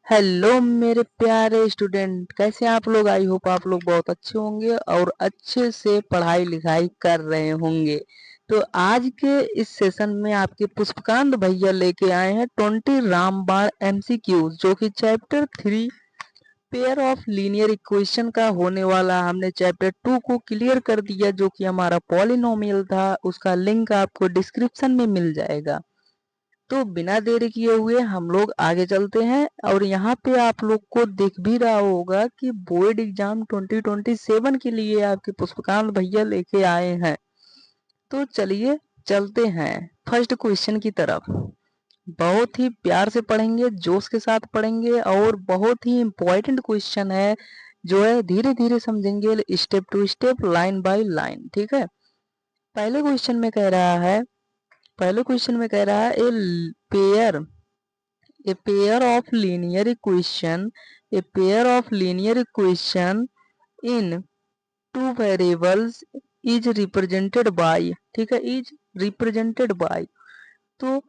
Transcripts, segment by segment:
Hello मेरे प्यारे student, कैसे हैं आप लोग। आई होप आप लोग बहुत अच्छे होंगे और अच्छे से पढ़ाई लिखाई कर रहे होंगे। तो आज के इस सेशन में आपके पुष्पकांत भैया लेके आए हैं 20 रामबाण एमसीक्यूज, जो कि chapter 3 pair of linear equation का होने वाला। हमने चैप्टर 2 को क्लियर कर दिया, जो कि हमारा पॉलिनोमियल था। उसका लिंक आपको डिस्क्रिप्शन में मिल जाएगा। तो बिना देरी किए हुए हम लोग आगे चलते हैं। और यहाँ पे आप लोग को दिख भी रहा होगा कि बोर्ड एग्जाम 2027 के लिए आपके पुष्पकांत भैया लेके आए हैं। तो चलिए चलते हैं फर्स्ट क्वेश्चन की तरफ। बहुत ही प्यार से पढ़ेंगे, जोश के साथ पढ़ेंगे, और बहुत ही इम्पोर्टेंट क्वेश्चन है, जो है धीरे धीरे समझेंगे, step to step, line by line. ठीक है। पहले क्वेश्चन में कह रहा है पहले क्वेश्चन में कह रहा है pair a pair of linear equation in two variables is represented by, ठीक है, is represented by। तो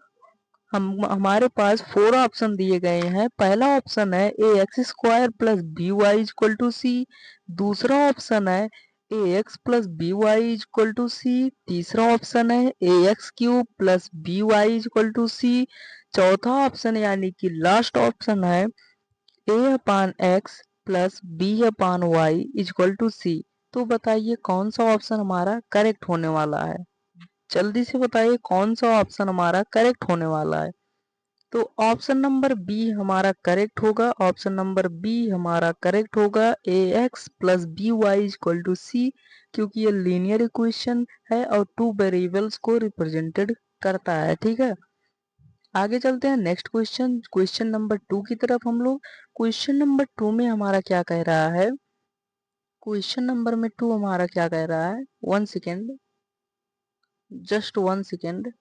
हमारे पास 4 ऑप्शन दिए गए हैं। पहला ऑप्शन है a x square plus b y equal to c. दूसरा ऑप्शन है a x plus b y equal to c. तीसरा ऑप्शन है a x cube plus b y equal to c. चौथा ऑप्शन यानी कि लास्ट ऑप्शन है a upon x plus b upon y equal to c. तो बताइए कौन सा ऑप्शन हमारा करेक्ट होने वाला है। जल्दी से बताइए कौन सा ऑप्शन हमारा करेक्ट होने वाला है। तो ऑप्शन नंबर बी हमारा करेक्ट होगा। ऑप्शन नंबर बी हमारा करेक्ट होगा, a x plus b y equal to c, क्योंकि ये लीनियर इक्वेशन है और टू वेरिएबल्स को रिप्रेजेंटेड करता है। ठीक है। आगे चलते हैं नेक्स्ट क्वेश्चन, क्वेश्चन नंबर 2 की तरफ हम लोग। क्वेश्चन नंबर 2 में हमारा क्या कह रहा है। क्वेश्चन नंबर में 2 हमारा क्या कह रहा है। 1 second, just 1 second.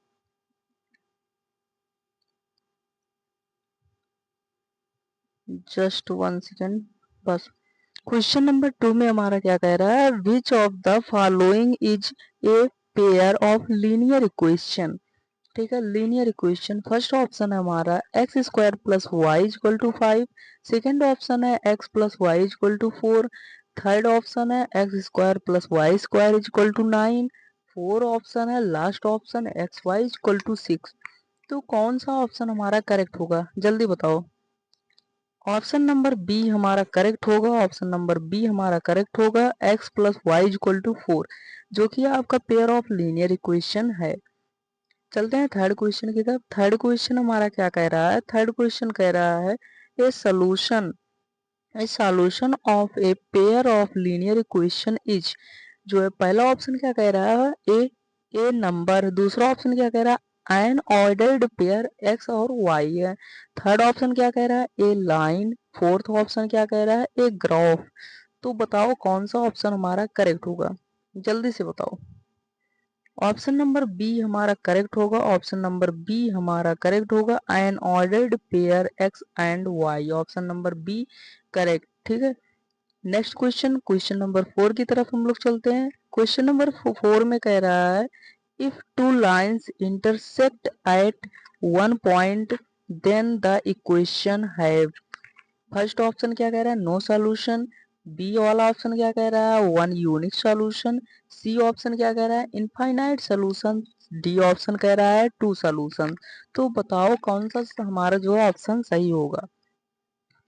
Just 1 second बस। क्वेश्चन नंबर 2 में हमारा क्या कह रहा है, which of the following is a pair of linear equation. ठीक है, लीनियर इक्वेशन। फर्स्ट ऑप्शन है हमारा x square plus y equal to 5। Second option है x plus y equal to 4। Third option है x square plus y square equal to 9। Four option है last option x y equal to 6। तो कौन सा option हमारा correct होगा, जल्दी बताओ। ऑप्शन नंबर बी हमारा करेक्ट होगा। ऑप्शन नंबर बी हमारा करेक्ट होगा, x plus y equal to 4, जो कि आपका पेयर ऑफ लीनियर इक्वेशन है। चलते हैं थर्ड क्वेश्चन की तरफ। थर्ड क्वेश्चन हमारा क्या कह रहा है। थर्ड क्वेश्चन कह रहा है ए solution of a pair of linear equation is, जो है पहला ऑप्शन क्या कह रहा है, ए नंबर। दूसरा ऑप्शन क्या कह रहा है, एन ऑर्डर्ड पेयर एक्स और वाई है। थर्ड ऑप्शन क्या कह रहा है, ए लाइन। फोर्थ ऑप्शन क्या कह रहा है, ए ग्राफ। तो बताओ कौन सा ऑप्शन हमारा करेक्ट होगा, जल्दी से बताओ। ऑप्शन नंबर बी हमारा करेक्ट होगा। ऑप्शन नंबर बी हमारा करेक्ट होगा, an ordered pair x and y. Option number B correct. ठीक है। नेक्स्ट क्वेश्चन, क्वेश्चन नंबर 4 की तरफ हम लोग चलते हैं। क्वेश्चन नंबर 4 में कह रहा है, if two lines intersect at one point then the equation have. First option क्या कह रहा है, नो सॉल्यूशन। बी वाला ऑप्शन क्या कह रहा है, one unique solution. C option क्या कह रहा है, इनफाइनाइट सॉल्यूशन। डी ऑप्शन कह रहा है टू सॉल्यूशन। तो बताओ कौन सा हमारा जो ऑप्शन सही होगा।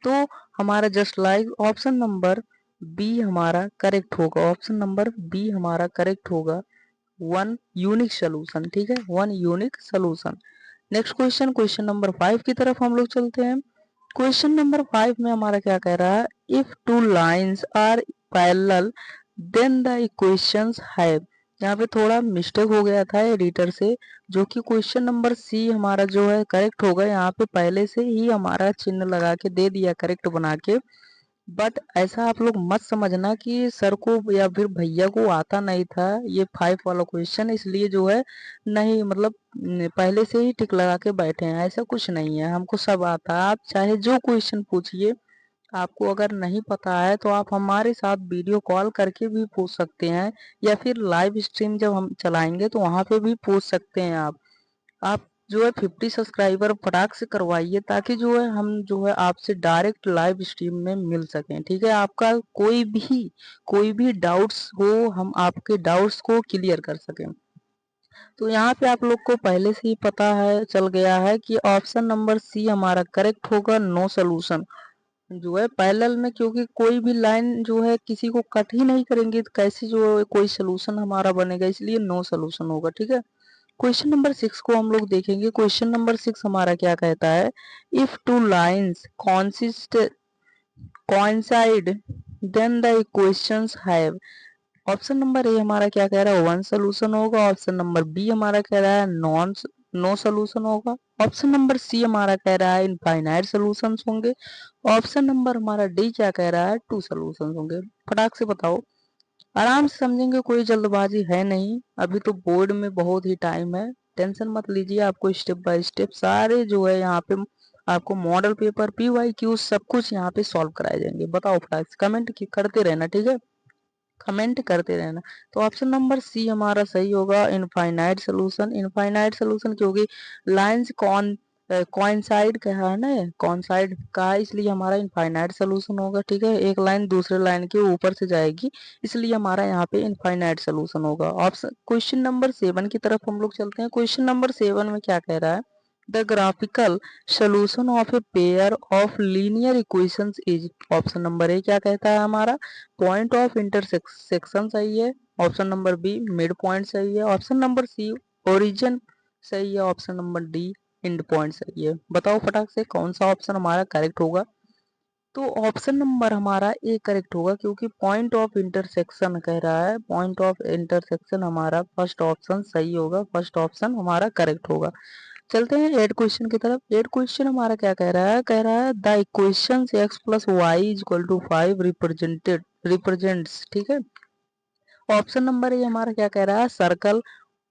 तो हमारा just like option number B हमारा करेक्ट होगा। ऑप्शन नंबर बी हमारा करेक्ट होगा, वन यूनिक सोल्यूशन। ठीक है, one unique solution. Next question, question number 5 की तरफ हम लोग चलते हैं। क्वेश्चन नंबर 5 में हमारा क्या कह रहा है, if two lines are parallel then the equations have. यहाँ पे थोड़ा मिस्टेक हो गया था एडिटर से, जो कि क्वेश्चन नंबर सी हमारा जो है करेक्ट होगा। यहाँ पे पहले से ही हमारा चिन्ह लगा के दे दिया करेक्ट बना के। बट ऐसा आप लोग मत समझना कि सर को या फिर भैया को आता नहीं था ये 5 वाला क्वेश्चन, इसलिए जो है नहीं, मतलब पहले से ही टिक लगा के बैठे हैं, ऐसा कुछ नहीं है, हमको सब आता है। आप चाहे जो क्वेश्चन पूछिए, आपको अगर नहीं पता है तो आप हमारे साथ वीडियो कॉल करके भी पूछ सकते हैं, या फिर लाइव स्ट्रीम जब हम चलाएंगे तो वहां पे भी पूछ सकते हैं आप जो है 50 सब्सक्राइबर फटाक से करवाइए, ताकि जो है हम जो है आपसे डायरेक्ट लाइव स्ट्रीम में मिल सकें। ठीक है, आपका कोई भी डाउट्स हो, हम आपके डाउट्स को क्लियर कर सकें। तो यहाँ पे आप लोग को पहले से ही पता है, चल गया है कि ऑप्शन नंबर सी हमारा करेक्ट होगा, नो सोल्यूशन। जो है पैरेलल में, क्योंकि कोई भी लाइन जो है किसी को कट ही नहीं करेंगे तो कैसे जो है कोई सोल्यूशन हमारा बनेगा, इसलिए नो सोल्यूशन होगा। ठीक है, क्वेश्चन नंबर 6 को हम लोग देखेंगे। क्वेश्चन नंबर 6 हमारा क्या कहता है, if two lines coincide then the equations have। Option number ए हमारा क्या कह रहा है, वन सोल्यूशन होगा। ऑप्शन नंबर बी हमारा कह रहा है नो सोल्यूशन होगा। ऑप्शन नंबर सी हमारा कह रहा है इनफाइनाइट सोल्यूशंस होंगे। ऑप्शन नंबर हमारा डी क्या कह रहा है, टू सोल्यूशंस होंगे। फटाक से बताओ, आराम से समझेंगे, कोई जल्दबाजी है नहीं, अभी तो बोर्ड में बहुत ही टाइम है। टेंशन मत लीजिए, आपको स्टेप बाय स्टेप सारे जो है यहाँ पे आपको मॉडल पेपर PYQ सब कुछ यहाँ पे सॉल्व कराए जाएंगे। बताओ फटाक से कमेंट करते रहना, ठीक है, कमेंट करते रहना। तो ऑप्शन नंबर सी हमारा सही होगा, इनफाइनाइट सोल्यूशन। इनफाइनाइट सोल्यूशन क्योंकि लाइंस कॉइंसाइड कहा है ना, कॉइंसाइड कहा है, इसलिए हमारा इनफाइनाइट सोल्यूशन होगा। ठीक है, एक लाइन दूसरे लाइन के ऊपर से जाएगी, इसलिए हमारा यहाँ पे इनफाइनाइट सोल्यूशन होगा। ऑप्शन क्वेश्चन नंबर 7 की तरफ हम लोग चलते हैं। क्वेश्चन नंबर 7 में क्या कह रहा है, the graphical solution of a pair of linear equations is. Option number A क्या कहता है हमारा, पॉइंट ऑफ इंटरसेक्शन सही है। Option number B mid point सही है। ऑप्शन नंबर सी ओरिजिन सही है। Option number D end point सही है। बताओ फटाक से कौन सा ऑप्शन हमारा करेक्ट होगा। तो ऑप्शन नंबर हमारा ए करेक्ट होगा, क्योंकि पॉइंट ऑफ इंटरसेक्शन कह रहा है, पॉइंट ऑफ इंटरसेक्शन हमारा फर्स्ट ऑप्शन सही होगा, फर्स्ट ऑप्शन हमारा करेक्ट होगा। चलते हैं एट क्वेश्चन की तरफ। एट क्वेश्चन हमारा क्या कह रहा है, कह रहा है the equation x plus y is equal to 5 represents. ठीक है, ऑप्शन नंबर ए हमारा क्या कह रहा है, सर्कल।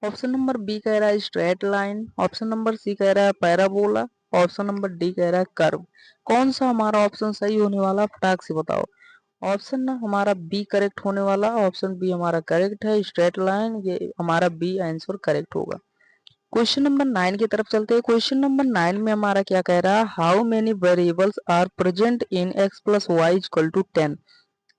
ऑप्शन नंबर बी कह रहा है straight line. Option number C कह रहा है पैराबोला। ऑप्शन नंबर डी कह रहा है कर्व। कौन सा हमारा ऑप्शन सही होने वाला, फटाक से बताओ। ऑप्शन ना हमारा बी करेक्ट होने वाला, ऑप्शन बी हमारा करेक्ट है, स्ट्रेट लाइन, ये हमारा बी आंसर करेक्ट होगा। क्वेश्चन नंबर 9 की तरफ चलते हैं। क्वेश्चन नंबर 9 में हमारा क्या कह रहा है, how many variables are present in x plus y equal to 10।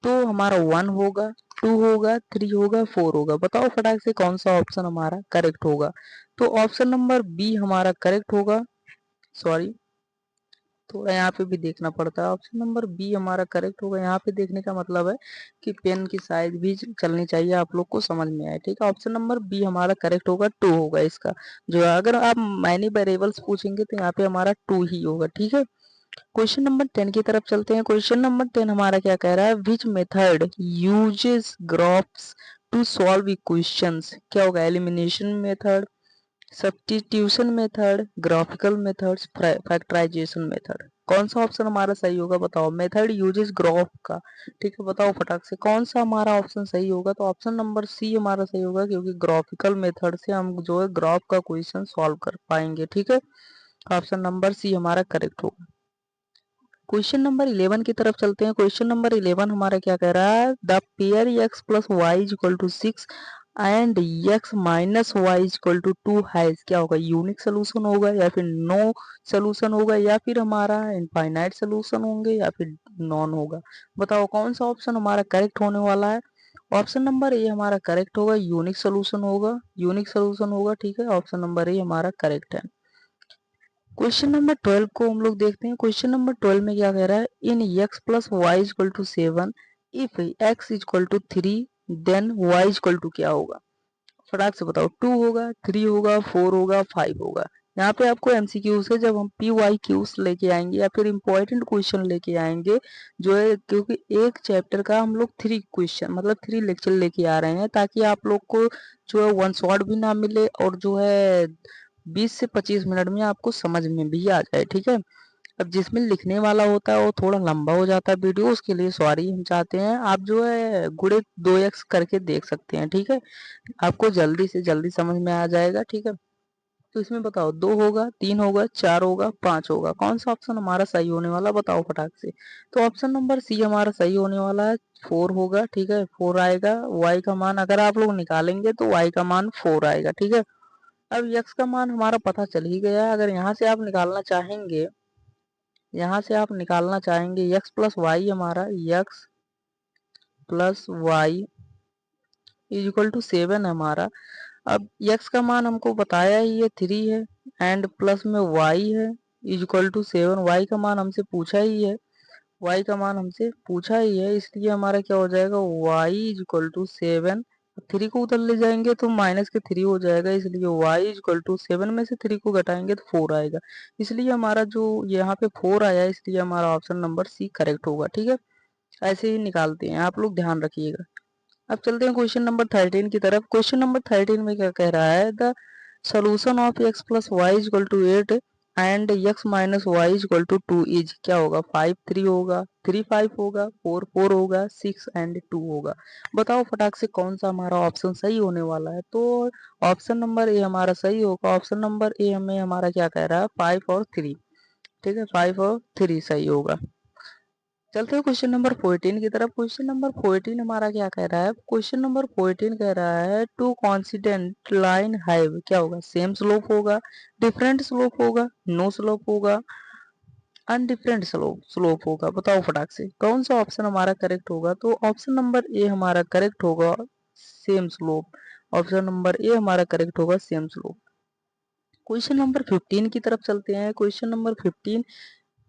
तो हमारा 1 होगा, 2 होगा, 3 होगा, 4 होगा। बताओ फटाक से कौन सा ऑप्शन हमारा करेक्ट होगा। तो ऑप्शन नंबर बी हमारा करेक्ट होगा। सॉरी, थोड़ा यहाँ पे भी देखना पड़ता है। ऑप्शन नंबर बी हमारा करेक्ट होगा। यहाँ पे देखने का मतलब है कि पेन की साइज भी चलनी चाहिए, आप लोग को समझ में आए। ठीक है, ऑप्शन नंबर बी हमारा करेक्ट होगा, 2 होगा इसका। जो है अगर आप मैनी वेरिएबल्स पूछेंगे तो यहाँ पे हमारा 2 ही होगा। ठीक है, क्वेश्चन नंबर 10 की तरफ चलते हैं। क्वेश्चन नंबर 10 हमारा क्या कह रहा है, which method uses graphs to solve equations. क्या होगा, elimination method, substitution method, graphical methods, factorisation method. कौन सा ऑप्शन हमारा सही होगा, बताओ। मेथड यूजेस ग्राफ का। ठीक है, बताओ फटाक से कौन सा हमारा ऑप्शन सही होगा। तो ऑप्शन नंबर सी हमारा सही होगा, क्योंकि ग्राफिकल मेथड से हम जो है ग्राफ का क्वेश्चन सॉल्व कर पाएंगे। ठीक है, ऑप्शन नंबर सी हमारा करेक्ट होगा। क्वेश्चन नंबर 11 की तरफ चलते हैं। क्वेश्चन नंबर 11 हमारा क्या कह रहा है, the pair x plus y is equal to 6 and x minus y is equal to 2 has. क्या होगा, यूनिक सोल्यूशन होगा, या फिर नो सोल्यूशन होगा, या फिर हमारा इनफाइनाइट सोल्यूशन होंगे, या फिर नॉन होगा। बताओ कौन सा ऑप्शन हमारा करेक्ट होने वाला है। ऑप्शन नंबर ए हमारा करेक्ट होगा, यूनिक सोल्यूशन होगा, यूनिक सोल्यूशन होगा। ठीक है, ऑप्शन नंबर ए हमारा करेक्ट है। क्वेश्चन नंबर 12 को हम लोग देखते हैं। क्वेश्चन नंबर 12 में क्या कह रहा है, in x plus y equal to 7 if x equal to 3 then y equal to क्या होगा। फटाक से बताओ, 2 होगा, 3 होगा, 4 होगा, 5 होगा। यहाँ पे आपको MCQs है, जब हम PYQs लेके आएंगे या फिर इंपॉर्टेंट क्वेश्चन लेके आएंगे जो है, क्योंकि एक चैप्टर का हम लोग 3 क्वेश्चन मतलब 3 लेक्चर लेके आ रहे हैं, ताकि आप लोग को जो है वन शॉट भी ना मिले और जो है 20 से 25 मिनट में आपको समझ में भी आ जाए। ठीक है, अब जिसमें लिखने वाला होता है वो थोड़ा लंबा हो जाता है वीडियो, उसके लिए सॉरी हम चाहते हैं। आप जो है गुणे 2x करके देख सकते हैं। ठीक है, आपको जल्दी से जल्दी समझ में आ जाएगा। ठीक है, तो इसमें बताओ 2 होगा, 3 होगा, 4 होगा, 5 होगा। कौन सा ऑप्शन हमारा सही होने वाला, बताओ फटाक से। तो ऑप्शन नंबर सी हमारा सही होने वाला है, 4 होगा। ठीक है, 4 आएगा। y का मान अगर आप लोग निकालेंगे तो y का मान 4 आएगा। ठीक है, अब x का मान हमारा पता चल ही गया। अगर यहाँ से आप निकालना चाहेंगे, x प्लस वाई, हमारा x plus y is equal to 7 है हमारा। अब x का मान हमको बताया ही है 3 है, एंड प्लस में y है इज इक्वल टू 7। y का मान हमसे पूछा ही है, इसलिए हमारा क्या हो जाएगा, y इज इक्वल टू 7। 3 को उधर ले जाएंगे तो माइनस के 3 हो जाएगा, इसलिए y इज इक्वल टू 7 में से 3 को घटाएंगे तो 4 आएगा। इसलिए हमारा जो यहाँ पे 4 आया, इसलिए हमारा ऑप्शन नंबर सी करेक्ट होगा। ठीक है, ऐसे ही निकालते हैं, आप लोग ध्यान रखिएगा। अब चलते हैं क्वेश्चन नंबर 13 की तरफ। क्वेश्चन नंबर 13 में क्या कह रहा है, the solution of x plus y is equal to 8 and x minus y is equal to 2 is, क्या होगा, 5 3 होगा, 3 5 होगा, 4 4 होगा, 6 एंड 2 होगा। बताओ फटाक से कौन सा हमारा ऑप्शन सही होने वाला है। तो ऑप्शन नंबर ए हमारा सही होगा। ऑप्शन नंबर ए हमें हमारा क्या कह रहा है, 5 और 3। ठीक है, 5 और 3 सही होगा। चलते हैं क्वेश्चन नंबर 14 की तरफ। क्वेश्चन नंबर 14 हमारा क्या कह रहा है, क्वेश्चन नंबर 14 कह रहा है टू कॉन्सिडेंट लाइन हैव, क्या होगा, सेम स्लोप होगा, डिफरेंट स्लोप होगा, नो स्लोप होगा, अनडिफरेंट स्लोप होगा। बताओ फटाक से कौन सा ऑप्शन हमारा करेक्ट होगा। तो ऑप्शन नंबर ए हमारा करेक्ट होगा, सेम स्लोप। ऑप्शन नंबर ए हमारा करेक्ट होगा, सेम स्लोप। क्वेश्चन नंबर 15 की तरफ चलते हैं। क्वेश्चन नंबर 15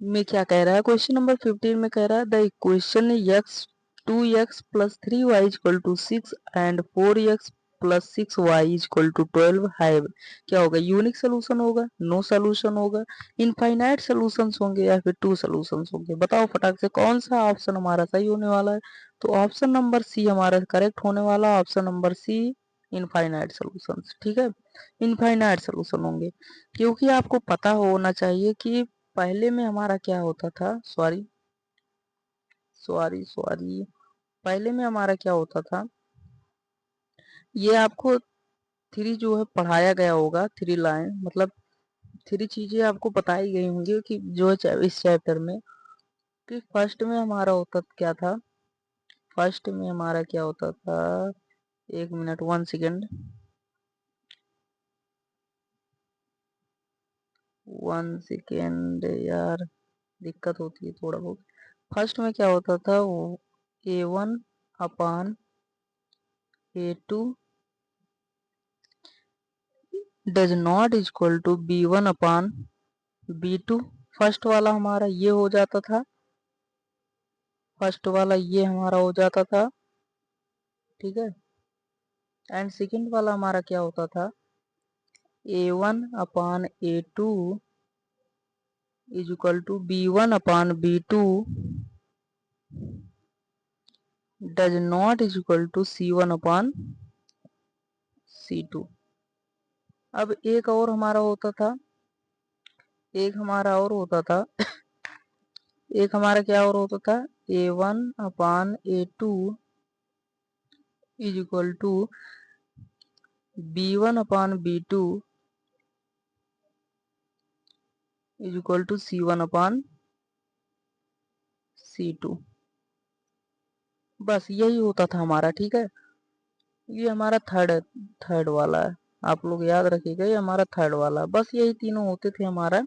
में क्या कह रहा है, क्वेश्चन नंबर 15 में कह रहा है the equation x 2x plus 3y equal to 6 and 4x plus 6y equal to 12 है। क्या होगा, यूनिक सोल्यूशन होगा, नो सोल्यूशन होगा, इनफाइनाइट सोल्यूशंस होंगे, या फिर टू सोल्यूशंस होंगे। बताओ फटाक से कौन सा ऑप्शन हमारा सही होने वाला है। तो ऑप्शन नंबर सी हमारा करेक्ट होने वाला, option number C, infinite solutions. ठीक है, इनफाइनाइट सोल्यूशन होंगे, क्योंकि आपको पता होना चाहिए कि पहले में हमारा क्या होता था, सॉरी सॉरी सॉरी पहले में हमारा क्या होता था, ये आपको थ्री जो है पढ़ाया गया होगा, 3 लाइन मतलब 3 चीजें आपको बताई गई होंगी कि जो है इस चैप्टर में, कि फर्स्ट में हमारा होता क्या था, फर्स्ट में हमारा क्या होता था, 1 मिनट 1 सेकेंड 1 सेकेंड यार, दिक्कत होती है थोड़ा बहुत। फर्स्ट में क्या होता था, वो A1 upon A2 does not equal to B1 upon B2। First वाला हमारा ये हो जाता था, फर्स्ट वाला ये हमारा हो जाता था। ठीक है, एंड सेकंड वाला हमारा क्या होता था, A1 upon A2 is equal to B1 upon B2 does not is equal to C1 upon C2। अब एक और हमारा होता था, एक हमारा और होता था एक हमारा क्या और होता था, A1 upon A2 is equal to B1 upon B2 is equal to C1 upon C2। बस यही होता था हमारा। ठीक है, ये हमारा थर्ड वाला है, आप लोग याद रखिएगा, ये हमारा थर्ड वाला है। बस यही तीनों होते थे हमारा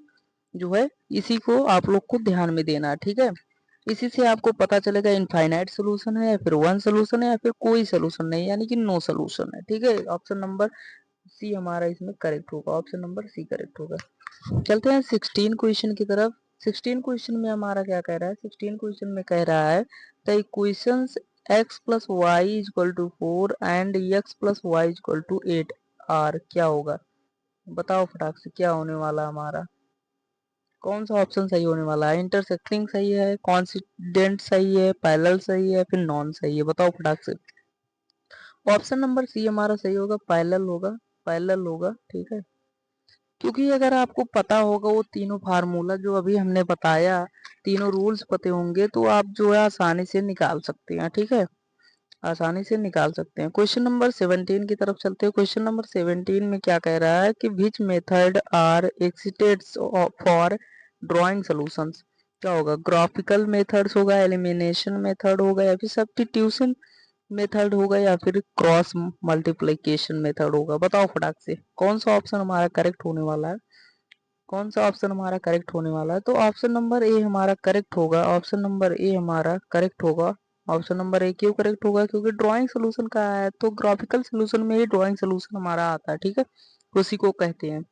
जो है, इसी को आप लोग को ध्यान में देना है। ठीक है, इसी से आपको पता चलेगा इनफाइनाइट सोल्यूशन है या फिर वन सोल्यूशन है या फिर कोई सोल्यूशन नहीं, यानी कि नो सोल्यूशन है। ठीक है, ऑप्शन नंबर सी हमारा इसमें करेक्ट होगा, ऑप्शन नंबर सी करेक्ट होगा। चलते हैं 16 क्वेश्चन की तरफ। 16 क्वेश्चन में हमारा क्या कह रहा है, 16 क्वेश्चन में कह रहा है the equations x plus y equal to 4 and x plus y equal to 8 are, क्या होगा। बताओ फटाक से क्या होने वाला हमारा, कौन सा ऑप्शन सही होने वाला है, इंटरसेक्टिंग सही है, कॉन्सिडेंट सही है, पैरेलल सही है, फिर नॉन सही है। बताओ फटाक से। ऑप्शन नंबर सी हमारा सही होगा, पैरेलल होगा, पैरेलल होगा। ठीक है, क्योंकि अगर आपको पता होगा वो तीनों फार्मूला जो अभी हमने बताया, तीनों रूल्स पते होंगे, तो आप जो है आसानी से निकाल सकते हैं। ठीक है, आसानी से निकाल सकते हैं। क्वेश्चन नंबर 17 की तरफ चलते हैं। क्वेश्चन नंबर 17 में क्या कह रहा है कि which method are excited for drawing solutions. क्या होगा, ग्राफिकल मेथड्स होगा, एलिमिनेशन मेथड होगा, या फिर सब्स्टिट्यूशन मेथड होगा या फिर क्रॉस मल्टीप्लिकेशन मेथड होगा? बताओ फटाक से कौन सा ऑप्शन हमारा करेक्ट होने वाला है, कौन सा ऑप्शन हमारा करेक्ट होने वाला है? तो ऑप्शन नंबर ए हमारा करेक्ट होगा, ऑप्शन नंबर ए हमारा करेक्ट होगा। ऑप्शन नंबर ए क्यों करेक्ट होगा? क्योंकि ड्राइंग सोल्यूशन का है, तो ग्राफिकल सोल्यूशन में ही ड्राइंग सोल्यूशन हमारा आता है, ठीक है, उसी को कहते हैं।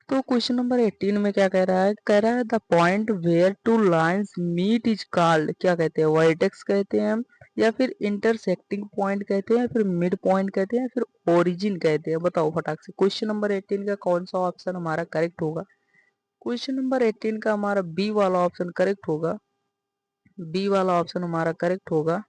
तो क्वेश्चन नंबर 18 में क्या कह रहा है? कह रहा है the point where two lines meet is called, क्या कहते हैं? वर्टेक्स कहते हैं हम, या फिर इंटरसेक्टिंग पॉइंट कहते हैं, या फिर मिड पॉइंट कहते हैं, या फिर ओरिजिन कहते हैं? बताओ फटाक से क्वेश्चन नंबर 18 का कौन सा ऑप्शन हमारा करेक्ट होगा? क्वेश्चन नंबर 18 का हमारा बी वाला ऑप्शन करेक्ट होगा, बी वाला ऑप्शन हमारा करेक्ट होगा,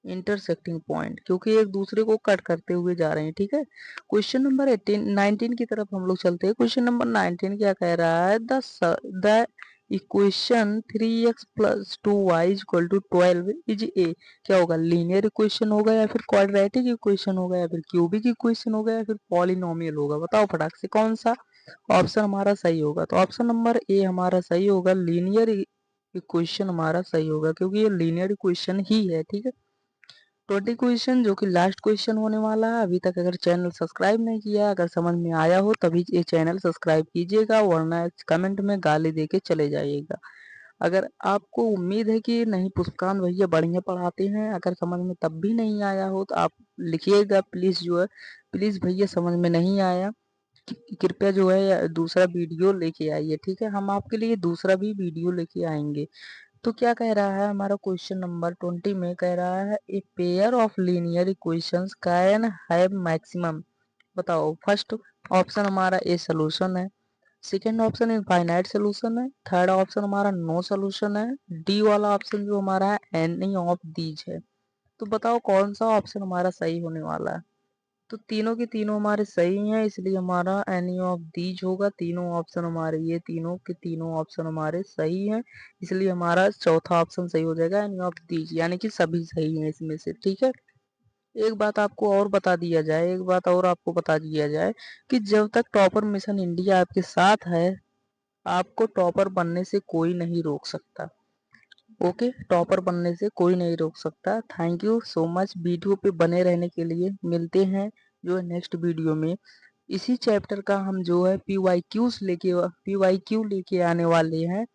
इंटरसेक्टिंग पॉइंट, क्योंकि एक दूसरे को कट करते हुए जा रहे हैं, ठीक है। क्वेश्चन नंबर 19 की तरफ हम लोग चलते हैं। क्वेश्चन नंबर 19 क्या कह रहा है? The equation 3x plus 2y equal to 12 is a, क्या होगा? लीनियर इक्वेशन होगा, या फिर क्वाड्रेटिक इक्वेशन होगा, या फिर क्यूबिक इक्वेशन होगा, या फिर पॉलिनोमियल होगा? बताओ फटाक से कौन सा ऑप्शन हमारा सही होगा? तो ऑप्शन नंबर ए हमारा सही होगा, लीनियर इक्वेशन हमारा सही होगा, क्योंकि ये लीनियर इक्वेशन ही है, ठीक है। 20 क्वेश्चन जो कि लास्ट क्वेश्चन होने वाला है। अभी तक अगर चैनल सब्सक्राइब नहीं किया, अगर समझ में आया हो तभी ये चैनल सब्सक्राइब कीजिएगा, वरना कमेंट में गाली दे के चले जाइएगा। अगर आपको उम्मीद है कि नहीं पुष्पकांत भैया बढ़िया पढ़ाते हैं, अगर समझ में तब भी नहीं आया हो तो आप लिखिएगा प्लीज़, जो है प्लीज़ भैया समझ में नहीं आया, कृपया जो है दूसरा वीडियो लेके आइए, ठीक है। हम आपके लिए दूसरा भी वीडियो लेके आएंगे। तो क्या कह रहा है हमारा क्वेश्चन नंबर 20 में? कह रहा है ए pair of linear equations can have maximum. बताओ फर्स्ट ऑप्शन हमारा ए सोल्यूशन है, सेकेंड ऑप्शन इनफाइनाइट सोल्यूशन है, थर्ड ऑप्शन हमारा नो सोल्यूशन है, डी वाला ऑप्शन जो हमारा है एनी ऑफ दीज है। तो बताओ कौन सा ऑप्शन हमारा सही होने वाला है? तो तीनों के तीनों हमारे सही हैं, इसलिए हमारा एनी ऑफ दीज होगा। तीनों ऑप्शन हमारे, ये तीनों के तीनों ऑप्शन हमारे सही हैं, इसलिए हमारा चौथा ऑप्शन सही हो जाएगा, एनी ऑफ दीज, यानी कि सभी सही हैं इसमें से, ठीक है। एक बात आपको और बता दिया जाए, एक बात और आपको बता दिया जाए कि जब तक टॉपर मिशन इंडिया आपके साथ है, आपको टॉपर बनने से कोई नहीं रोक सकता। ओके, टॉपर बनने से कोई नहीं रोक सकता। Thank you so much video पे बने रहने के लिए। मिलते हैं जो है नेक्स्ट वीडियो में। इसी चैप्टर का हम जो है पी वाई क्यू लेके आने वाले हैं,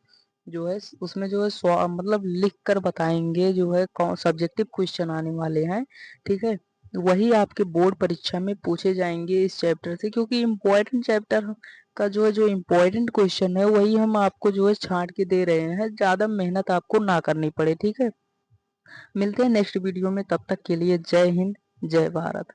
जो है उसमें जो है मतलब लिख कर बताएंगे, जो है सब्जेक्टिव क्वेश्चन आने वाले हैं, ठीक है। वही आपके बोर्ड परीक्षा में पूछे जाएंगे इस चैप्टर से, क्योंकि इम्पोर्टेंट चैप्टर का जो है जो इम्पोर्टेंट क्वेश्चन है वही हम आपको जो है छांट के दे रहे हैं, ज़्यादा मेहनत आपको ना करनी पड़े, ठीक है। मिलते हैं नेक्स्ट वीडियो में, तब तक के लिए जय हिंद, जय भारत।